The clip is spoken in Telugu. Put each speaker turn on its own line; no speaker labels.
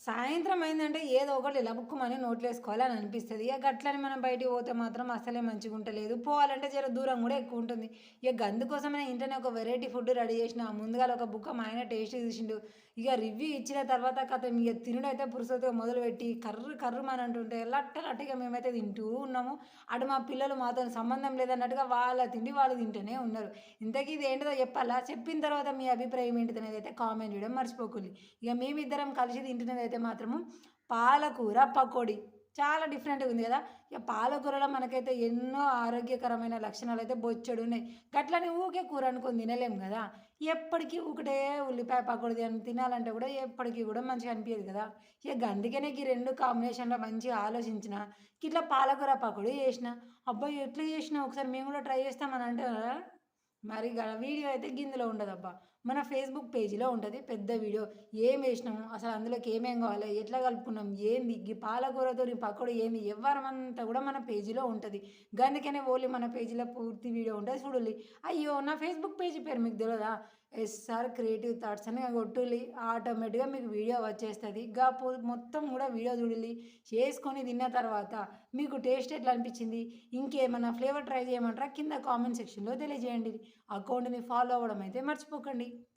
సాయంత్రం అయిందంటే ఏదో ఒకటి లబుక్కుమని నోట్లేసుకోవాలి అని అనిపిస్తది. ఇక గట్లని మనం బయటికి పోతే మాత్రం అస్సలే మంచిగుంటలేదు. పోవాలంటే జర దూరం గూడా ఎక్కువుంటుంది. ఇక గందుకోసమనే ఇంట్లోనే ఒక వెరైటీ ఫుడ్ రెడీ చేసినా. ముందుగాల ఒక బుక్క మా ఆయన టేస్ట్ చూసిండు. ఇక రివ్యూ ఇచ్చిన తర్వాత కథం ఇక తినుడైతే పురుసత్తుగా మొదలుపెట్టి కర్రు కర్రుమని అంటుంటే లట్ట లట్టగా మేమైతే తింటూ ఉన్నాము. అటు మా పిల్లలు మాతోని సంబంధం లేదన్నట్టుగా వాళ్ళ తిండి వాళ్ళు తింటూనే ఉన్నారు. ఇంతకీ ఇది ఏంటిదో చెప్పాలా? చెప్పిన తర్వాత మీ అభిప్రాయం ఏంటిదనేదైతే కామెంట్ చేయడం మర్చిపోకుల్లి. ఇక మేమిద్దరం కలిసి తింటున్నదైతే మాత్రము పాలకూర పకోడీ. చాలా డిఫరెంట్‌గా ఉంది గదా! ఇక పాలకూరలో మనకైతే ఎన్నో ఆరోగ్యకరమైన లక్షణాలైతే బొచ్చెడున్నాయి. గట్లని ఊకే కూర అనుకోని తినలేం గదా! ఎప్పటికి ఒకటే ఉల్లిపాయ పకోడీ అని తినాలంటే గూడా ఎప్పటికి గూడా మంచిగా అనిపియదు గదా! ఇక గందుకనే గీ 2 కాంబినేషన్‌లో మంచిగా ఆలోచించిన. గిట్లా పాలకూర పకోడీ చేసిన. అబ్బా! ఎట్లా చేసినావు ఒకసారి మేము గూడా ట్రై చేస్తాం అని అంటారా? మరి వీడియో అయితే గిందులో ఉండదబ్బా. మన ఫేస్‌బుక్ పేజీలో ఉంటది పెద్ద వీడియో. ఏం వేసినాము, అసలు అందులోకి ఏమేం కావాలి, ఎట్లా కలుపుకున్నాం, ఏంది, ఈ పాలకూరతోని పకోడీ ఏంది, ఎవ్వరమంతా కూడా మన పేజీలో ఉంటది. గందుకనే ఓన్లీ మన పేజీలో పూర్తి వీడియో ఉంటది చూడుల్లి. అయ్యో! నా ఫేస్‌బుక్ పేజీ పేరు మీకు తెలవదా? ఎస్ఆర్ క్రియేటివ్ థాట్స్ అని కొట్టుల్లి. ఆటోమేటిక్‌గా మీకు వీడియో వచ్చేస్తది. మొత్తం కూడా వీడియో చూడుల్లి. చేసుకొని తిన్న తర్వాత మీకు టేస్ట్ ఎట్లా అనిపించింది? ఇంకేమన్నా ఫ్లేవర్ ట్రై చేయమంటారా? కింద కామెంట్ సెక్షన్‌లో తెలియజేయండి. అకౌంట్‌ని ఫాలో అవ్వడం అయితే మర్చిపోకండి.